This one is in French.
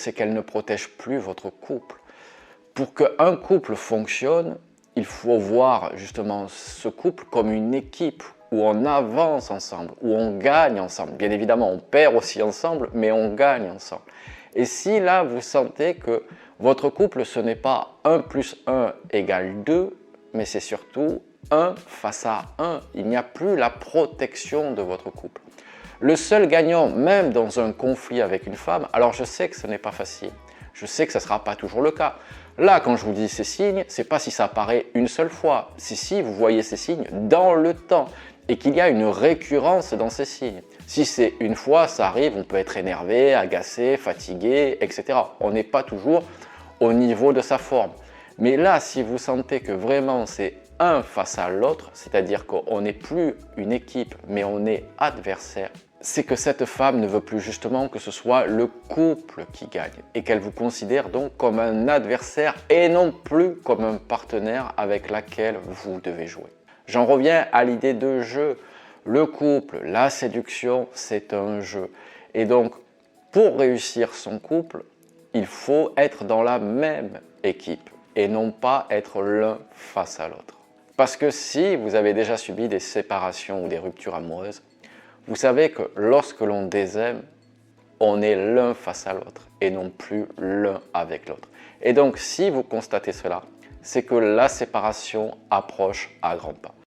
c'est qu'elle ne protège plus votre couple. Pour qu'un couple fonctionne, il faut voir justement ce couple comme une équipe où on avance ensemble, où on gagne ensemble. Bien évidemment, on perd aussi ensemble, mais on gagne ensemble. Et si là, vous sentez que votre couple, ce n'est pas 1 plus 1 égale 2, mais c'est surtout 1 face à 1. Il n'y a plus la protection de votre couple. Le seul gagnant, même dans un conflit avec une femme, alors je sais que ce n'est pas facile. Je sais que ce ne sera pas toujours le cas. Là, quand je vous dis ces signes, ce n'est pas si ça apparaît une seule fois. Si vous voyez ces signes dans le temps et qu'il y a une récurrence dans ces signes. Si c'est une fois, ça arrive, on peut être énervé, agacé, fatigué, etc. On n'est pas toujours au niveau de sa forme. Mais là, si vous sentez que vraiment c'est un face à l'autre, c'est-à-dire qu'on n'est plus une équipe, mais on est adversaire, c'est que cette femme ne veut plus justement que ce soit le couple qui gagne et qu'elle vous considère donc comme un adversaire et non plus comme un partenaire avec lequel vous devez jouer. J'en reviens à l'idée de jeu. Le couple, la séduction, c'est un jeu. Et donc, pour réussir son couple, il faut être dans la même équipe et non pas être l'un face à l'autre. Parce que si vous avez déjà subi des séparations ou des ruptures amoureuses, vous savez que lorsque l'on désaime, on est l'un face à l'autre et non plus l'un avec l'autre. Et donc, si vous constatez cela, c'est que la séparation approche à grands pas.